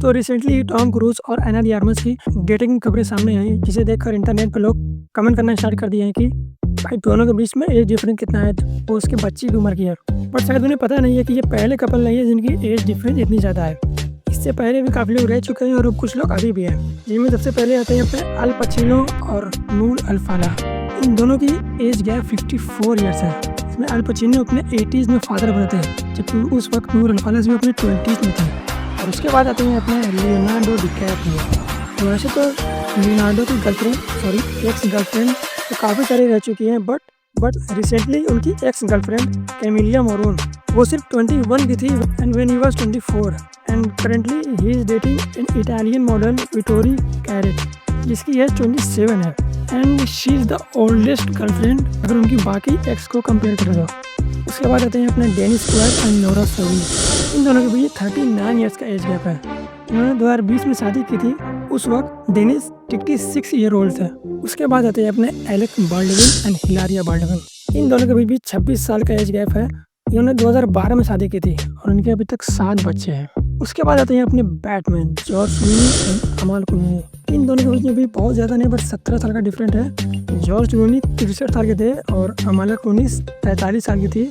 तो recently Tom cruise और एना D arms की डेटिंग की खबरें सामने आई, जिसे देखकर इंटरनेट पर लोग कमेंट करना स्टार्ट कर दिए हैं कि भाई दोनों के बीच में एज डिफरेंस कितना है, वो उसके बच्ची की उम्र की है। बट शायद उन्हें पता नहीं है कि ये पहले कपल नहीं है जिनकी एज डिफरेंस इतनी ज़्यादा है। इससे पहले भी काफ़ी लोग रह चुके हैं और अब कुछ लोग अभी भी हैं, जिनमें सबसे पहले आते हैं अपने अल पचिनो और नूर अल्फाला। इन दोनों की एज गैप 54 ईयर्स है। इसमें अल पचिनो अपने 80s में फादर बनते हैं, जबकि उस वक्त नूर अल्फाला भी अपने 20s में थे। और उसके बाद आते हैं अपने लियोनार्डो डिकैप्रियो। तो वैसे तो लियोनार्डो की एक्स गर्लफ्रेंड तो काफ़ी सारी रह चुकी हैं, बट रिसेंटली उनकी एक्स गर्लफ्रेंड कैमिलिया मोरोन वो सिर्फ 21 की थी and when he was 24 and currently he is dating an Italian model Vittoria Ceretti जिसकी एज 27 है and she is the oldest girlfriend अगर उनकी बाकी एक्स को कंपेयर करें तो। उसके बाद आते हैं अपने डेनिस क्वार्क एंड नोरा सवी। इन दोनों के बीच 39 ईयर्स का एज गैप है। इन्होंने 2020 में शादी की थी, उस वक्त डेनिस 66 ईयर ओल्ड था। उसके बाद आते हैं अपने एलेक बाल्डविन एंड हिलारिया बाल्डविन। इन दोनों के बीच भी 26 साल का एज गैप है। इन्होंने 2012 में शादी की थी और उनके अभी तक 7 बच्चे हैं। उसके बाद आते हैं अपने बैटमैन जॉर्ज क्लूनी एंड अमाल क्लूनी। इन दोनों के बीच में भी बहुत ज़्यादा नहीं बट 17 साल का डिफरेंट है। जॉर्ज क्लूनी 63 साल के थे और अमाला क्लूनी 43 साल की थी।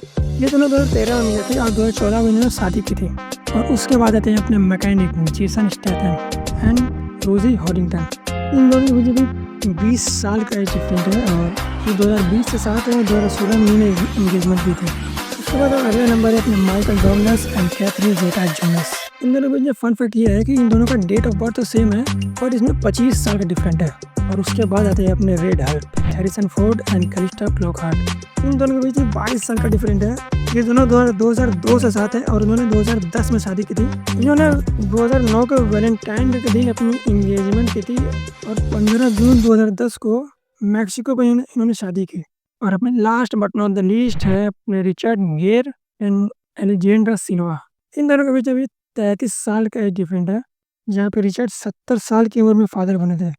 ये दोनों 2013 में मिले थे और 2014 में इन्होंने शादी की थी। और उसके बाद आते हैं अपने मैकेनिक जेसन स्टैथम एंड रोजी हॉरिंगटन। इन दोनों के बीच भी 20 साल का एज डिफरेंट है और ये 2020 से साथ है और 2016 में इन्होंने एंगेजमेंट की थी। उसके बाद अगला नंबर है अपने Michael Douglas and Catherine Zeta Jones. इन दोनों के बीच में फन फैक्ट ये है कि इन दोनों का डेट ऑफ बर्थ तो सेम है बट इसमें 25 साल का डिफरेंट है। और उसके बाद आते हैं अपने red Hulk Harrison Ford and Calista Flockhart. इन दोनों के बीच में 22 साल का डिफरेंट है। ये दोनों 2002 से साथ है और उन्होंने 2010 में शादी की थी। इन्होंने 2009 के वैलेंटाइन डे के दिन अपनी इंगेजमेंट की थी और 15 जून 2010 को मैक्सिको में इन्होंने शादी की। और अपने last but not the least है अपने रिचर्ड गेर एंड एलेजेंड्रा सिल्वा। इन दोनों के बीच अभी 33 साल का एज डिफरेंट है, जहाँ पे रिचर्ड 70 साल की उम्र में फादर बने थे